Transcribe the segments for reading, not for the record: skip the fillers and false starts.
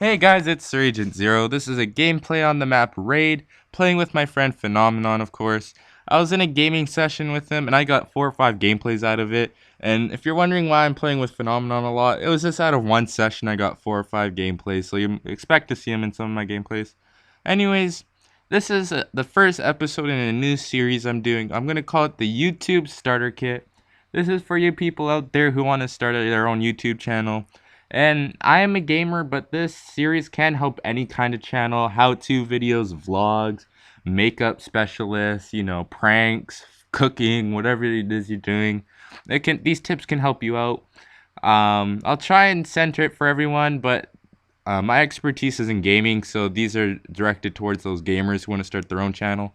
Hey guys, it's Sir Agent Zero. This is a gameplay on the map Raid, playing with my friend Phenomenon, of course. I was in a gaming session with him, and I got 4 or 5 gameplays out of it. And if you're wondering why I'm playing with Phenomenon a lot, it was just out of one session I got 4 or 5 gameplays, so you expect to see him in some of my gameplays. Anyways, this is the first episode in a new series I'm doing. I'm going to call it the YouTube Starter Kit. This is for you people out there who want to start their own YouTube channel. And I am a gamer, but this series can help any kind of channel. How-to videos, vlogs, makeup specialists, pranks, cooking, whatever it is you're doing. These tips can help you out. I'll try and center it for everyone, but my expertise is in gaming, so these are directed towards those gamers who want to start their own channel.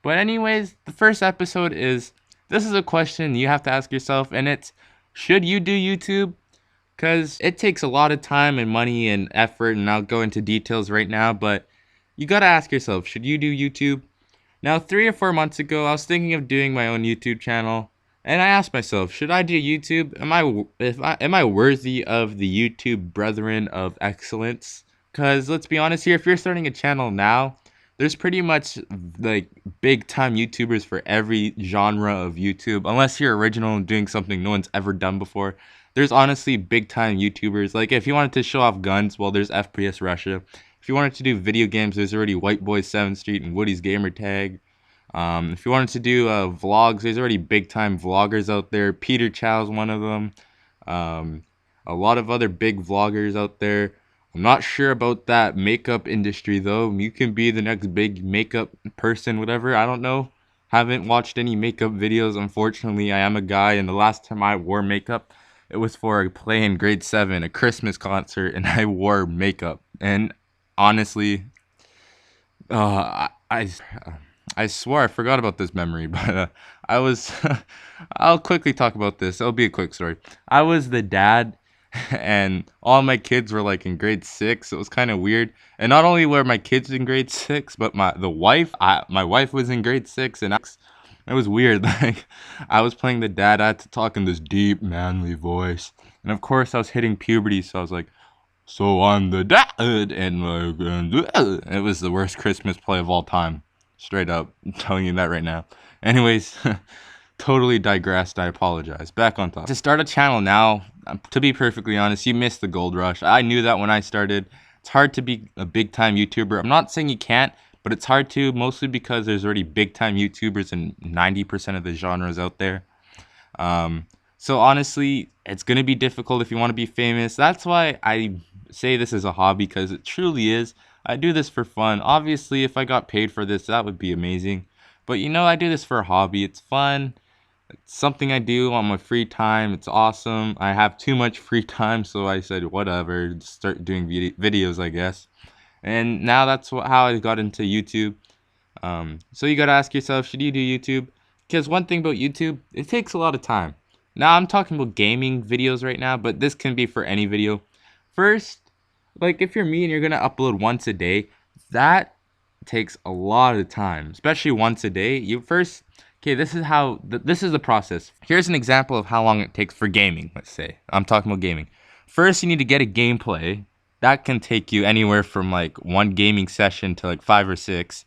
But anyways, the first episode this is a question you have to ask yourself, and it's, should you do YouTube? Because it takes a lot of time and money and effort, and I'll go into details right now, but you gotta ask yourself, should you do YouTube? Now, 3 or 4 months ago, I was thinking of doing my own YouTube channel, and I asked myself, should I do YouTube? Am I worthy of the YouTube brethren of excellence? Because let's be honest here, if you're starting a channel now, there's pretty much like big time YouTubers for every genre of YouTube, unless you're original and doing something no one's ever done before. There's honestly big time YouTubers. Like if you wanted to show off guns, well, there's FPS Russia. If you wanted to do video games, there's already White Boy 7th Street and Woody's Gamertag. If you wanted to do vlogs, there's already big time vloggers out there. Peter Chow's one of them. A lot of other big vloggers out there. I'm not sure about that makeup industry though. You can be the next big makeup person, whatever. I don't know. Haven't watched any makeup videos. Unfortunately, I am a guy, and the last time I wore makeup, it was for a play in grade 7, a Christmas concert, and I wore makeup. And honestly, I swore I forgot about this memory, but I was. I'll quickly talk about this. It'll be a quick story. I was the dad, and all my kids were like in grade 6. It was kind of weird. And not only were my kids in grade 6, but my wife was in grade 6, and it was weird. Like I was playing the dad. I had to talk in this deep, manly voice, and of course I was hitting puberty, so I was like, "So I'm the dad," and it was the worst Christmas play of all time. Straight up, I'm telling you that right now. Anyways, totally digressed. I apologize. Back on top. To start a channel now, to be perfectly honest, you missed the gold rush. I knew that when I started. It's hard to be a big time YouTuber. I'm not saying you can't, but it's hard to, mostly because there's already big time YouTubers in 90% of the genres out there. So honestly, it's gonna be difficult if you want to be famous. That's why I say this is a hobby, because it truly is. I do this for fun. Obviously, if I got paid for this, that would be amazing. But I do this for a hobby. It's fun. It's something I do on my free time. It's awesome. I have too much free time, so I said, whatever, just start doing videos, I guess. And now that's how I got into YouTube. So you gotta ask yourself, should you do YouTube? Because one thing about YouTube, it takes a lot of time. Now I'm talking about gaming videos right now, but this can be for any video. First, like if you're me and you're gonna upload once a day, that takes a lot of time, especially once a day. Okay, this is the process. Here's an example of how long it takes for gaming. Let's say I'm talking about gaming. First, you need to get a gameplay. That can take you anywhere from like one gaming session to like 5 or 6.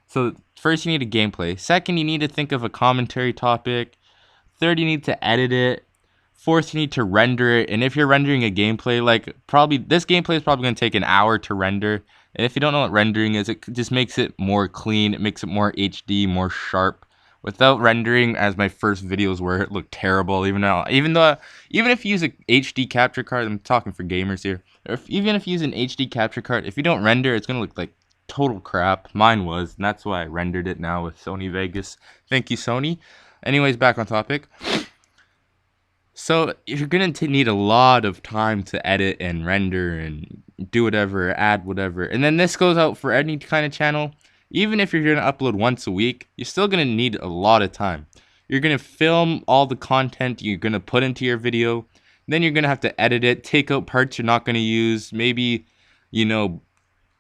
So first you need a gameplay. Second, you need to think of a commentary topic. Third, you need to edit it. Fourth, you need to render it. And if you're rendering a gameplay, this gameplay is probably going to take an hour to render. And if you don't know what rendering is, it just makes it more clean. It makes it more HD, more sharp. Without rendering, as my first videos were, it looked terrible. Even if you use a HD capture card, I'm talking for gamers here. Even if you use an HD capture card, if you don't render, it's going to look like total crap. Mine was, and that's why I rendered it now with Sony Vegas. Thank you, Sony. Anyways, back on topic. So you're going to need a lot of time to edit and render and do whatever, add whatever. And then this goes out for any kind of channel. Even if you're going to upload once a week, you're still going to need a lot of time. You're going to film all the content you're going to put into your video. Then you're going to have to edit it, take out parts you're not going to use. Maybe,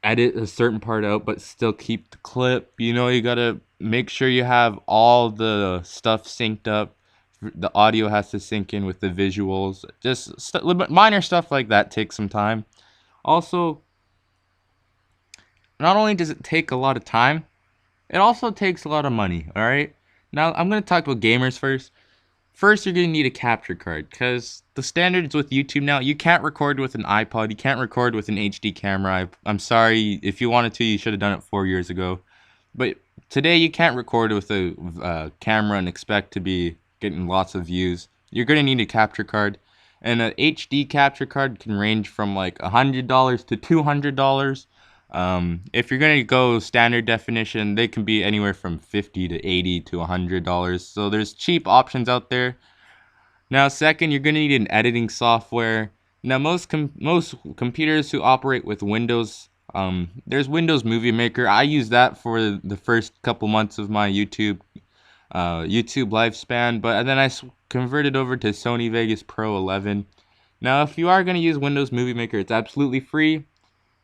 edit a certain part out, but still keep the clip. You got to make sure you have all the stuff synced up. The audio has to sync in with the visuals. Just minor stuff like that takes some time. Also, not only does it take a lot of time, it also takes a lot of money. All right. Now I'm gonna talk about gamers first. First, you're gonna need a capture card because the standards with YouTube now, you can't record with an iPod, you can't record with an HD camera. I'm sorry, if you wanted to, you should have done it 4 years ago. But today, you can't record with a camera and expect to be getting lots of views. You're gonna need a capture card, and an HD capture card can range from like $100 to $200. If you're gonna go standard definition, they can be anywhere from 50 to 80 to $100. So there's cheap options out there. Now, second, you're gonna need an editing software. Now, most computers who operate with Windows, there's Windows Movie Maker. I use that for the first couple months of my YouTube lifespan, but then I converted over to Sony Vegas Pro 11. Now, if you are gonna use Windows Movie Maker, it's absolutely free.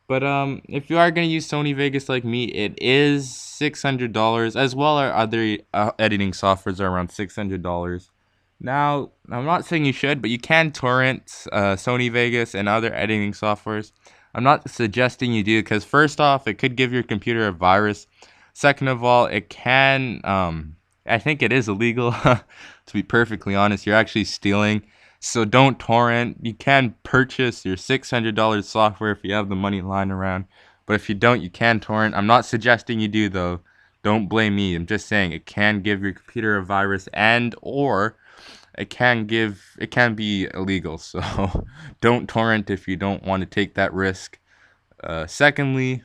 But if you are gonna use Sony Vegas like me, it is $600. As well, our other editing softwares are around $600. Now, I'm not saying you should, but you can torrent Sony Vegas and other editing softwares. I'm not suggesting you do because first off, it could give your computer a virus. Second of all, it can. I think it is illegal. To be perfectly honest, you're actually stealing. So don't torrent. You can purchase your $600 software if you have the money lying around. But if you don't, you can torrent. I'm not suggesting you do though. Don't blame me. I'm just saying it can give your computer a virus and or it can be illegal. So don't torrent if you don't want to take that risk. Secondly,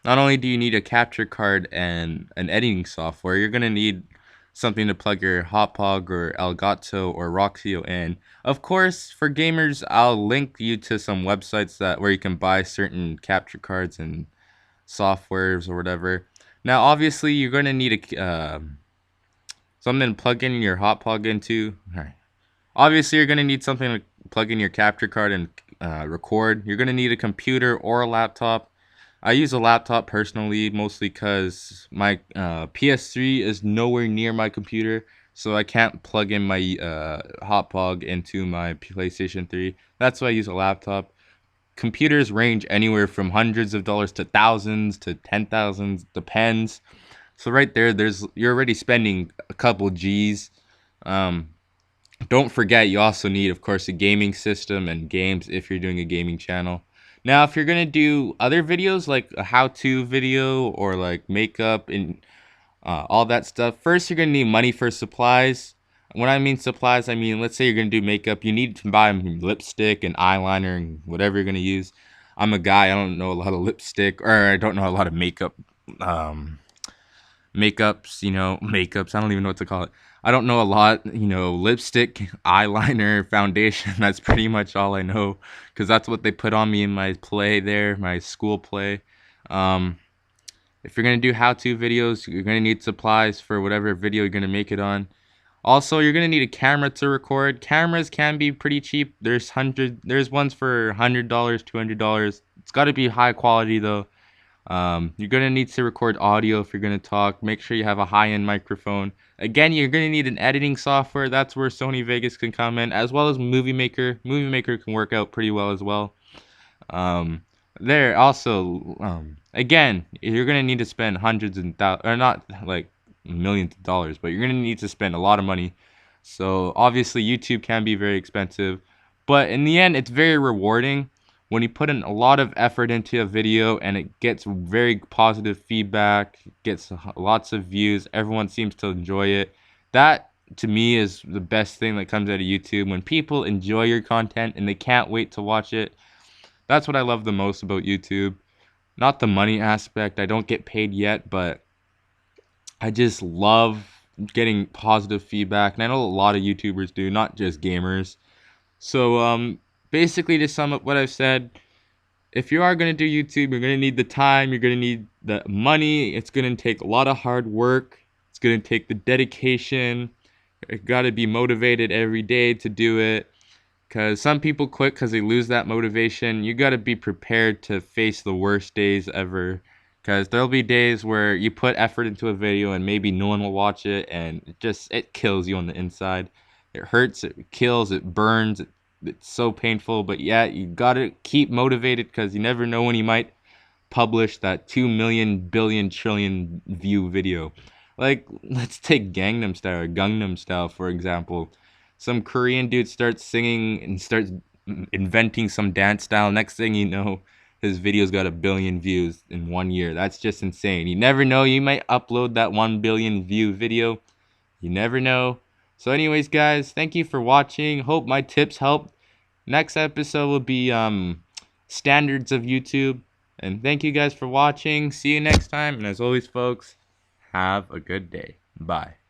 not only do you need a capture card and an editing software, you're gonna need something to plug your Hotpog or Elgato or Roxio in. Of course, for gamers, I'll link you to some websites that where you can buy certain capture cards and softwares or whatever. Now, obviously, you're gonna need something to plug in your Hotpog into. All right. Obviously, you're gonna need something to plug in your capture card and record. You're gonna need a computer or a laptop. I use a laptop personally, mostly because my PS3 is nowhere near my computer, so I can't plug in my Hotpog into my PlayStation 3. That's why I use a laptop. Computers range anywhere from hundreds of dollars to thousands to 10,000, depends. So right there, you're already spending a couple G's. Um, don't forget, you also need, of course, a gaming system and games if you're doing a gaming channel. Now, if you're gonna do other videos like a how-to video or like makeup and all that stuff, first you're gonna need money for supplies. When I mean supplies, I mean let's say you're gonna do makeup, you need to buy lipstick and eyeliner and whatever you're gonna use. I'm a guy, I don't know a lot of lipstick or I don't know a lot of makeup. Makeups, makeups. I don't even know what to call it. I don't know a lot, lipstick, eyeliner, foundation. That's pretty much all I know because that's what they put on me in my play there, my school play. Um, if you're going to do how-to videos, you're going to need supplies for whatever video you're going to make it on. Also, you're going to need a camera to record. Cameras can be pretty cheap. There's ones for $100, $200. It's got to be high quality though. You're going to need to record audio if you're going to talk. Make sure you have a high-end microphone. Again, you're going to need an editing software. That's where Sony Vegas can come in, as well as Movie Maker. Movie Maker can work out pretty well as well. There also, again, you're going to need to spend hundreds and thousands, or not like millions of dollars, but you're going to need to spend a lot of money. So obviously YouTube can be very expensive, but in the end, it's very rewarding when you put in a lot of effort into a video and it gets very positive feedback, gets lots of views, everyone seems to enjoy it. That to me is the best thing that comes out of YouTube, when people enjoy your content and they can't wait to watch it. That's what I love the most about YouTube. Not the money aspect, I don't get paid yet, but I just love getting positive feedback, and I know a lot of YouTubers do, not just gamers. So basically, to sum up what I've said, if you are going to do YouTube, you're going to need the time, you're going to need the money, it's going to take a lot of hard work, it's going to take the dedication, you got to be motivated every day to do it, because some people quit because they lose that motivation. You got to be prepared to face the worst days ever, because there'll be days where you put effort into a video and maybe no one will watch it, and it kills you on the inside. It hurts, it kills, it burns, it's so painful, but yeah, you gotta keep motivated because you never know when you might publish that 2 million billion trillion view video. Like, let's take Gangnam Style or Gangnam Style, for example. Some Korean dude starts singing and starts inventing some dance style. Next thing you know, his video's got 1 billion views in 1 year. That's just insane. You never know. You might upload that 1 billion view video. You never know. So anyways, guys, thank you for watching. Hope my tips helped. Next episode will be standards of YouTube. And thank you guys for watching. See you next time. And as always, folks, have a good day. Bye.